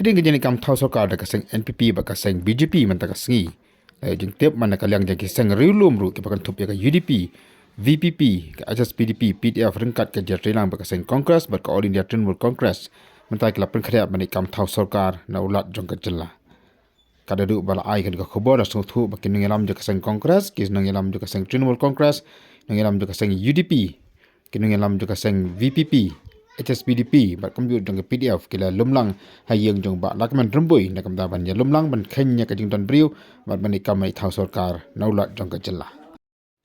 Hadin ke jenis kam thaw Sorkar da kaseng NPP ba kaseng BJP man ta kasengi. Jeng tiap mana kaliang jeng Seng Riewlum ru ke bakan tup ya ka UDP, VPP, ke ajas PDP, PDF ryngkat ke Jertrilang ba kaseng Kongres ba ka All India Trinamool Kongres. Mentai ke lapan khariat manik kam thaw Sorkar na ulat jong ka jela. Kada du bala ai kan ka khobor da sung thu ba kin ngelam je kaseng Kongres, kis ngelam je kaseng Trinamool Kongres, ngelam je kaseng UDP, kin ngelam je kaseng VPP. HSPDP bat komputer jong PDF kila lumlang hayeng jong ba lakman rembui na kamda ban ya lumlang ban khenya ka jing don briu bat ban ikam mai thaw Sorkar naulat jong ka jella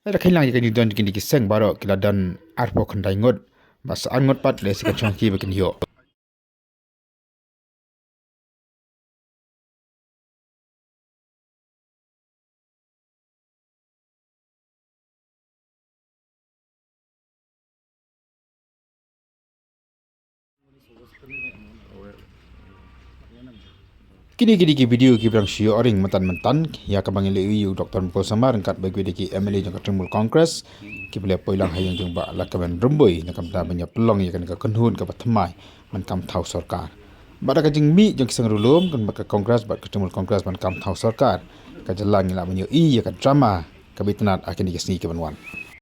ada khailang ka jing don kin ki seng baro kila dan arpo khandai ngot ba sa ngot pat le sika changki ba kin yo Kini ki video ki berang shio oring mentan ya ka bangile yu Dr. Mpol Samar ryngkat bagi ki MLA jong ka Trinamool Kongres ki bele poilang hayang jong ba lakaban rembui na kamda banya pelong ya kan ka kunhun ka patmai man kam thaw Sorkar bada ka jing mi jong Seng Riewlum kan ba ka Kongres ba ka Trinamool Kongres man kam thaw Sorkar ka jalang ila banyo ya ka drama ka bitnat akin ki sni ki banwan